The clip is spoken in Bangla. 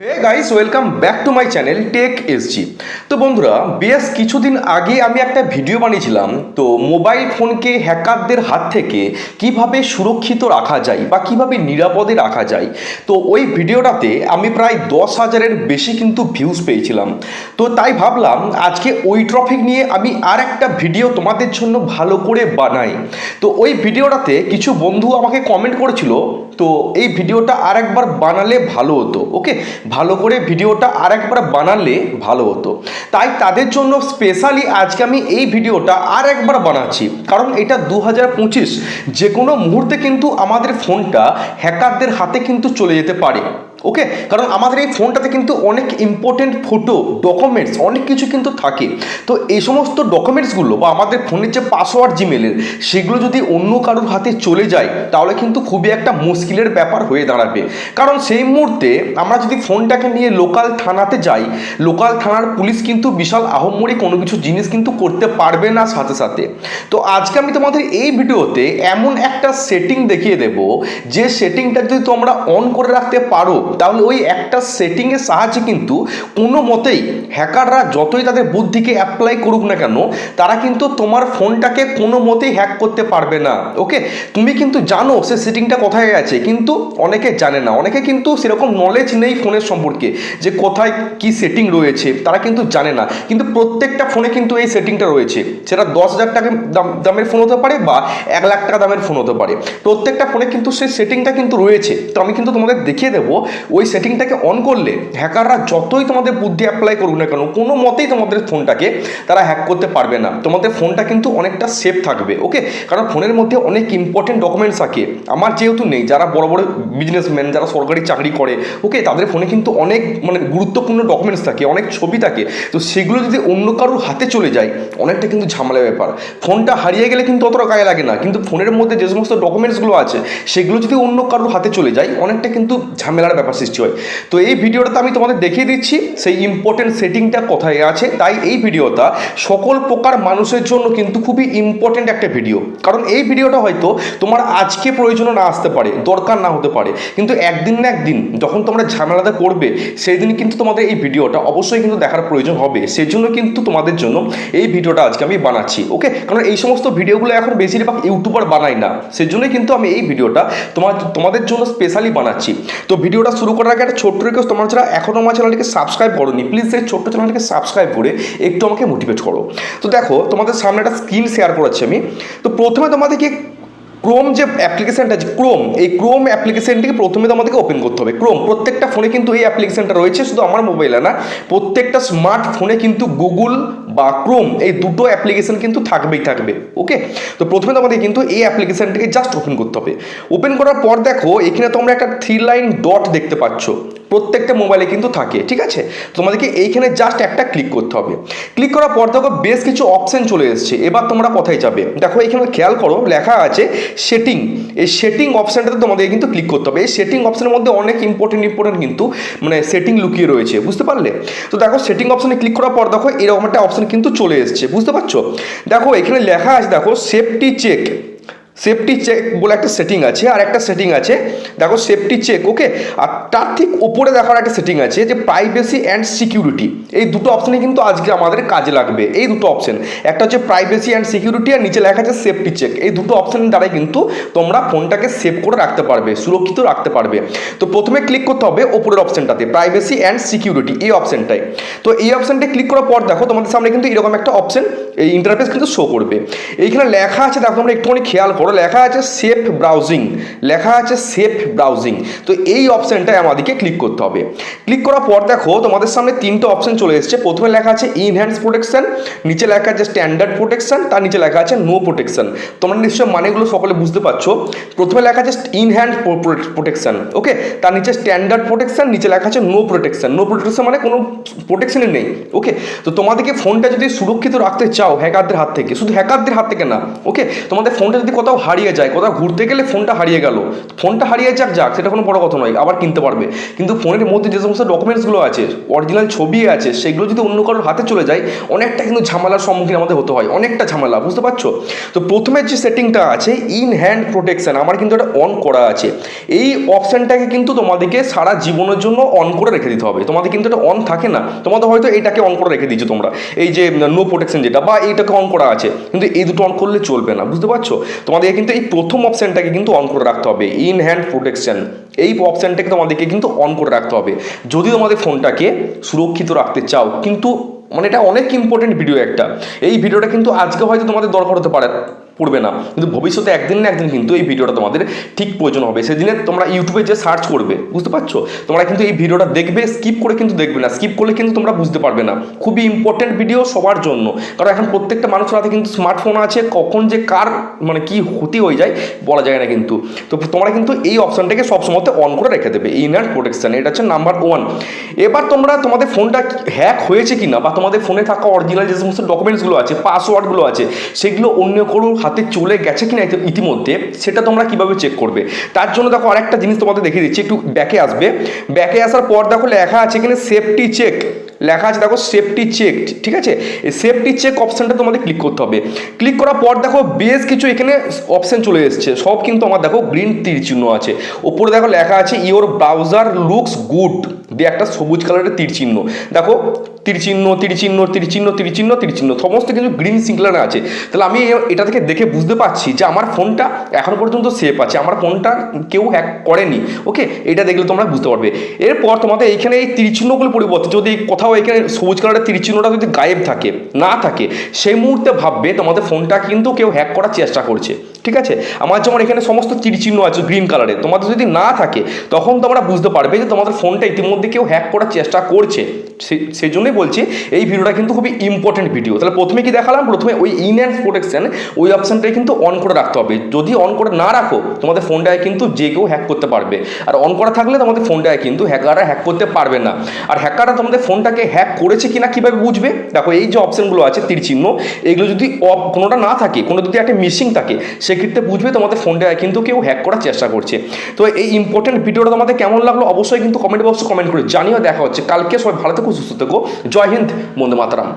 Hey guys, welcome back to my channel tech SG. তো বন্ধুরা, বেশ কিছুদিন আগে আমি একটা ভিডিও বানিয়েছিলাম। তো মোবাইল ফোনকে হ্যাকারদের হাত থেকে কিভাবে সুরক্ষিত রাখা যায় বা কিভাবে নিরাপদে রাখা যায়। তো ওই ভিডিওটাতে আমি প্রায় 10,000-এর বেশি কিন্তু ভিউজ পেয়েছিলাম। তো তাই ভাবলাম আজকে ওই টপিক নিয়ে আমি আর একটা ভিডিও তোমাদের জন্য ভালো করে বানাই। তো ওই ভিডিওটাতে কিছু বন্ধু আমাকে কমেন্ট করেছিল, তো এই ভিডিওটা আর একবার বানালে ভালো হতো। ওকে, ভালো করে ভিডিওটা আর একবার বানালে ভালো হতো। তাই তাদের জন্য স্পেশালি আজকে আমি এই ভিডিওটা আর একবার বানাচ্ছি, কারণ এটা 2025, যে কোনো মুহূর্তে কিন্তু আমাদের ফোনটা হ্যাকারদের হাতে কিন্তু চলে যেতে পারে। ওকে, কারণ আমাদের এই ফোনটাতে কিন্তু অনেক ইম্পর্টেন্ট ফটো, ডকুমেন্টস, অনেক কিছু কিন্তু থাকে। তো এই সমস্ত ডকুমেন্টসগুলো বা আমাদের ফোনের যে পাসওয়ার্ড জিমেলের, সেগুলো যদি অন্য কারোর হাতে চলে যায় তাহলে কিন্তু খুবই একটা মুশকিলের ব্যাপার হয়ে দাঁড়াবে। কারণ সেই মুহূর্তে আমরা যদি ফোনটাকে নিয়ে লোকাল থানাতে যাই, লোকাল থানার পুলিশ কিন্তু বিশাল আহম্মরি কোনো কিছু জিনিস কিন্তু করতে পারবে না সাথে সাথে। তো আজকে আমি তোমাদের এই ভিডিওতে এমন একটা সেটিং দেখিয়ে দেব, যে সেটিংটা যদি তোমরা অন করে রাখতে পারো তাহলে ওই একটা সেটিংয়ের সাহায্যে কিন্তু কোনো মতেই হ্যাকাররা যতই তাদের বুদ্ধিকে অ্যাপ্লাই করুক না কেন, তারা কিন্তু তোমার ফোনটাকে কোনো মতেই হ্যাক করতে পারবে না। ওকে, তুমি কিন্তু জানো সে সেটিংটা কোথায় আছে, কিন্তু অনেকে জানে না, অনেকে কিন্তু সেরকম নলেজ নেই ফোনের সম্পর্কে যে কোথায় কি সেটিং রয়েছে, তারা কিন্তু জানে না। কিন্তু প্রত্যেকটা ফোনে কিন্তু এই সেটিংটা রয়েছে, সেটা 10,000 টাকা দামের ফোন হতে পারে বা 1,00,000 টাকা দামের ফোন হতে পারে, প্রত্যেকটা ফোনে কিন্তু সেই সেটিংটা কিন্তু রয়েছে। তো আমি কিন্তু তোমাদের দেখিয়ে দেবো ওই সেটিংটাকে অন করলে হ্যাকাররা যতই তোমাদের বুদ্ধি অ্যাপ্লাই করুক না কেন, কোনো মতেই তোমাদের ফোনটাকে তারা হ্যাক করতে পারবে না। তোমাদের ফোনটা কিন্তু অনেকটা সেফ থাকবে। ওকে, কারণ ফোনের মধ্যে অনেক ইম্পর্টেন্ট ডকুমেন্টস থাকে, আমার যেহেতু নেই, যারা বড় বড় বিজনেসম্যান, যারা সরকারি চাকরি করে, ওকে, তাদের ফোনে কিন্তু অনেক গুরুত্বপূর্ণ ডকুমেন্টস থাকে, অনেক ছবি থাকে। তো সেগুলো যদি অন্য কারোর হাতে চলে যায় অনেকটা কিন্তু ঝামেলার ব্যাপার। ফোনটা হারিয়ে গেলে কিন্তু অতটা গায়ে লাগে না, কিন্তু ফোনের মধ্যে যে সমস্ত ডকুমেন্টসগুলো আছে সেগুলো যদি অন্য কারোর হাতে চলে যায় অনেকটা কিন্তু ঝামেলার ব্যাপার সৃষ্টি হয়। তো এই ভিডিওটাতে আমি তোমাদের দেখিয়ে দিচ্ছি সেই ইম্পর্টেন্ট সেটিংটা কোথায় আছে। তাই এই ভিডিওটা সকল প্রকার মানুষের জন্য কিন্তু খুবই ইম্পর্টেন্ট একটা ভিডিও, কারণ এই ভিডিওটা হয়তো তোমার আজকে প্রয়োজনও না আসতে পারে, দরকার না হতে পারে, কিন্তু একদিন না একদিন যখন তোমরা ঝামেলাটা করবে সেই দিন কিন্তু তোমাদের এই ভিডিওটা অবশ্যই কিন্তু দেখার প্রয়োজন হবে। সেই জন্য কিন্তু তোমাদের জন্য এই ভিডিওটা আজকে আমি বানাচ্ছি। ওকে, কারণ এই সমস্ত ভিডিওগুলো এখন বেশিরভাগ ইউটিউবার বানায় না, সেই জন্যই কিন্তু আমি এই ভিডিওটা তোমাদের জন্য স্পেশালি বানাচ্ছি। তো ভিডিওটা শুরু করার আগে একটা ছোট্ট রিকোয়েস্ট, তোমরা যারা এখনও আমার চ্যানেলটিকে সাবস্ক্রাইব করোনি, প্লিজ সেই ছোট্ট চ্যানেলটিকে সাবস্ক্রাইব করে একটু আমাকে মোটিভেট করো। তো দেখো, তোমাদের সামনে একটা স্ক্রিন শেয়ার করাচ্ছি আমি। তো প্রথমে তোমাদেরকে ক্রোম যে অ্যাপ্লিকেশানটা আছে, ক্রোম, এই ক্রোম অ্যাপ্লিকেশানটিকে প্রথমে তোমাদেরকে ওপেন করতে হবে। ক্রোম প্রত্যেকটা ফোনে কিন্তু এই অ্যাপ্লিকেশানটা রয়েছে, শুধু আমার মোবাইলে না, প্রত্যেকটা স্মার্টফোনে কিন্তু গুগল বা ক্রোম এই দুটো অ্যাপ্লিকেশান কিন্তু থাকবেই থাকবে। ওকে, তো প্রথমে তোমাদের কিন্তু এই অ্যাপ্লিকেশানটিকে জাস্ট ওপেন করতে হবে। ওপেন করার পর দেখো এখানে তোমরা একটা 3 লাইন ডট দেখতে পাচ্ছ, প্রত্যেকটা মোবাইলে কিন্তু থাকে, ঠিক আছে। তোমাদেরকে এইখানে জাস্ট একটা ক্লিক করতে হবে। ক্লিক করার পর দেখো বেশ কিছু অপশন চলে এসেছে। এবার তোমরা কোথায় যাবে, দেখো এখানে খেয়াল করো লেখা আছে সেটিং। এই সেটিং অপশানটাতে তোমাদের কিন্তু ক্লিক করতে হবে। এই সেটিং অপশানের মধ্যে অনেক ইম্পর্টেন্ট কিন্তু সেটিং লুকিয়ে রয়েছে, বুঝতে পারলে। তো দেখো সেটিং অপশানে ক্লিক করার পর দেখো এরকম একটা অপশান কিন্তু চলে এসেছে, বুঝতে পারছো। দেখো এখানে লেখা আছে, দেখো সেফটি চেক বলে একটা সেটিং আছে, আর একটা সেটিং আছে দেখো সেফটি চেক। ওকে, আর তার ঠিক উপরে দেখার একটা সেটিং আছে যে প্রাইভেসি অ্যান্ড সিকিউরিটি। এই দুটো অপশানে কিন্তু আজকে আমাদের কাজে লাগবে। এই দুটো অপশান, একটা হচ্ছে প্রাইভেসি অ্যান্ড সিকিউরিটি, আর নিচে লেখা আছে সেফটি চেক। এই দুটো অপশানের দ্বারাই কিন্তু তোমরা ফোনটাকে সেভ করে রাখতে পারবে, সুরক্ষিত রাখতে পারবে। তো প্রথমে ক্লিক করতে হবে ওপরের অপশানটাতে, প্রাইভেসি অ্যান্ড সিকিউরিটি, এই অপশানটাই। তো এই অপশানটা ক্লিক করার পর দেখো তোমাদের সামনে কিন্তু এরকম একটা অপশান, এই ইন্টারফেস কিন্তু শো করবে। এইখানে লেখা আছে, দেখো তোমরা একটুখানি খেয়াল করো, লেখা আছে সেফ ব্রাউজিং, লেখা আছে সেফ ব্রাউজিং। তো এই অপশানটায় আমাদেরকে ক্লিক করতে হবে। ক্লিক করার পর দেখো তোমাদের সামনে তিনটে অপশান চলে এসেছে। প্রথমে লেখা আছে ইনহ্যান্স প্রোটেকশন, নিচে লেখা আছে স্ট্যান্ডার্ড প্রোটেকশন, তার নিচে লেখা আছে নো প্রোটেকশন। তোমরা নিশ্চয় মানেগুলো সকলে বুঝতে পারছো। প্রথমে লেখা আছে ইনহ্যান্স প্রোটেকশন, ওকে, তার নিচে স্ট্যান্ডার্ড প্রোটেকশন, নিচে লেখা আছে নো প্রোটেকশন। নো প্রোটেকশন মানে কোনো প্রোটেকশনই নেই। ওকে, তো তোমাদেরকে ফোনটা যদি সুরক্ষিত রাখতে চাও হ্যাকারদের হাত থেকে, শুধু হ্যাকারদের হাত থেকে না, ওকে, তোমাদের ফোনটা যদি কোথাও হারিয়ে যায়, কোথাও ঘুরতে গেলে ফোনটা হারিয়ে গেল, ফোনটা হারিয়ে যাক সেটা কোনো বড় কথা নয়, আবার কিনতে পারবে। কিন্তু ফোনের মধ্যে যে সমস্ত ডকুমেন্টসগুলো আছে, অরিজিনাল ছবি আছে, সেগুলো যদি অন্য কারোর হাতে চলে যায়, অনেকটা কিন্তু ঝামেলার সম্মুখীন আমাদের হতে হয়, অনেকটা ঝামেলা, বুঝতে পারছো? তো প্রথমে যে সেটিংটা আছে ইন হ্যান্ড প্রোটেকশন, আমার কিন্তু এটা অন করা আছে। এই অপশানটাকে কিন্তু তোমাদেরকে সারা জীবনের জন্য অন করে রেখে দিতে হবে। তোমাদের কিন্তু এটা অন থাকে না, তোমাদের হয়তো এইটাকে অন করে রেখে দিয়েছো তোমরা, এই যে নো প্রোটেকশন যেটা, বা এইটাকে অন করা আছে, কিন্তু এই দুটো অন করলে চলবে না, বুঝতে পারছো? তোমাদেরকে কিন্তু এই প্রথম অপশানটাকে কিন্তু অন করে রাখতে হবে, ইন হ্যান্ড প্রোটেকশন। এই অপশানটাকে তোমাদেরকে কিন্তু অন করে রাখতে হবে যদি তোমাদের ফোনটাকে সুরক্ষিত রাখতে চাও। কিন্তু মানে এটা অনেক ইম্পর্টেন্ট ভিডিও একটা। এই ভিডিওটা কিন্তু আজকে হয়তো তোমাদের দরকার হতে পারে, পড়বে না, কিন্তু ভবিষ্যতে একদিন না একদিন কিন্তু এই ভিডিওটা তোমাদের ঠিক প্রয়োজন হবে। সেদিনে তোমরা ইউটিউবে যে সার্চ করবে, বুঝতে পারছো, তোমরা কিন্তু এই ভিডিওটা দেখবে, স্কিপ করে কিন্তু দেখবে না, স্কিপ করলে কিন্তু তোমরা বুঝতে পারবে না। খুবই ইম্পর্টেন্ট ভিডিও সবার জন্য, কারণ এখন প্রত্যেকটা মানুষের হাতে কিন্তু স্মার্টফোন আছে, কখন যে কার মানে কি ক্ষতি হয়ে যায় বলা যায় না কিন্তু। তো তোমরা কিন্তু এই অপশানটাকে সবসময় অন করে রেখে দেবে, ইন হ্যান্ড প্রোটেকশন, এটা হচ্ছে নাম্বার 1। এবার তোমরা তোমাদের ফোনটা হ্যাক হয়েছে কিনা, বা তোমাদের ফোনে থাকা অরিজিনাল যে সমস্ত ডকুমেন্টসগুলো আছে, পাসওয়ার্ডগুলো আছে, সেগুলো অন্য কারোর হাতে চলে গেছে কিনা ইতিমধ্যে, সেটা তোমরা কিভাবে চেক করবে? তার জন্য দেখো আরেকটা জিনিস তোমাদের দেখিয়ে দিচ্ছি, একটু ব্যাকে আসবে। ব্যাকে আসার পর দেখো লেখা আছে এখানে সেফটি চেক লেখা আছে, দেখো সেফটি চেক, ঠিক আছে? এই সেফটি চেক অপশানটা তোমাদের ক্লিক করতে হবে। ক্লিক করার পর দেখো বেশ কিছু এখানে অপশান চলে এসছে, সব কিন্তু আমার দেখো গ্রিন তীর চিহ্ন আছে, ওপরে দেখো লেখা আছে ইওর ব্রাউজার লুকস গুড, দিয়ে একটা সবুজ কালারের তীর চিহ্ন, দেখো তীর চিহ্ন তীর চিহ্ন তীর চিহ্ন তীর চিহ্ন তীর চিহ্ন সমস্ত কিন্তু গ্রিন সিঙ্গলারে আছে। তাহলে আমি এটা থেকে দেখে বুঝতে পারছি যে আমার ফোনটা এখনো পর্যন্ত সেফ আছে, আমার ফোনটা কেউ হ্যাক করেনি। ওকে, এটা দেখলে তোমরা বুঝতে পারবে। এরপর তোমাদের এইখানে এই তীর চিহ্নগুলো পরিবর্তে যদি কোথাও এখানে সবুজ কালারের তীর চিহ্নটা যদি গায়েব থাকে, না থাকে, সেই মুহূর্তে ভাববে তোমাদের ফোনটা কিন্তু কেউ হ্যাক করার চেষ্টা করছে, ঠিক আছে? আমার যেমন এখানে সমস্ত তীর চিহ্ন আছে গ্রিন কালারের, তোমাদের যদি না থাকে তখন তোমরা বুঝতে পারবে যে তোমাদের ফোনটা ইতিমধ্যে কেউ হ্যাক করার চেষ্টা করছে। সেই জন্যই বলছি এই ভিডিওটা কিন্তু খুবই ইম্পর্টেন্ট ভিডিও। তাহলে প্রথমে কি দেখালাম, প্রথমে ওই ইন হ্যান্ড প্রোটেকশন ওই অপশানটাই কিন্তু অন করে রাখতে হবে। যদি অন করে না রাখো তোমাদের ফোনটায় কিন্তু যে কেউ হ্যাক করতে পারবে, আর অন করা থাকলে তোমাদের ফোনটায় কিন্তু হ্যাকাররা হ্যাক করতে পারবে না। আর হ্যাকাররা তোমাদের ফোনটাকে হ্যাক করেছে কিনা কীভাবে বুঝবে? দেখো এই যে অপশানগুলো আছে তীর চিহ্ন, এগুলো যদি কোনোটা না থাকে, কোনো যদি একটা মিসিং থাকে, সেক্ষেত্রে বুঝবে তোমাদের ফোনটায় কিন্তু কেউ হ্যাক করার চেষ্টা করছে। তো এই ইম্পর্টেন্ট ভিডিওটা তোমাদের কেমন লাগলো অবশ্যই কিন্তু কমেন্ট বক্সে কমেন্ট করে জানিও। দেখা হচ্ছে কালকে, সবাই ভালো থেকো, সুস্থ থেকো, জয় হিন্দ, বন্দে মাতরম।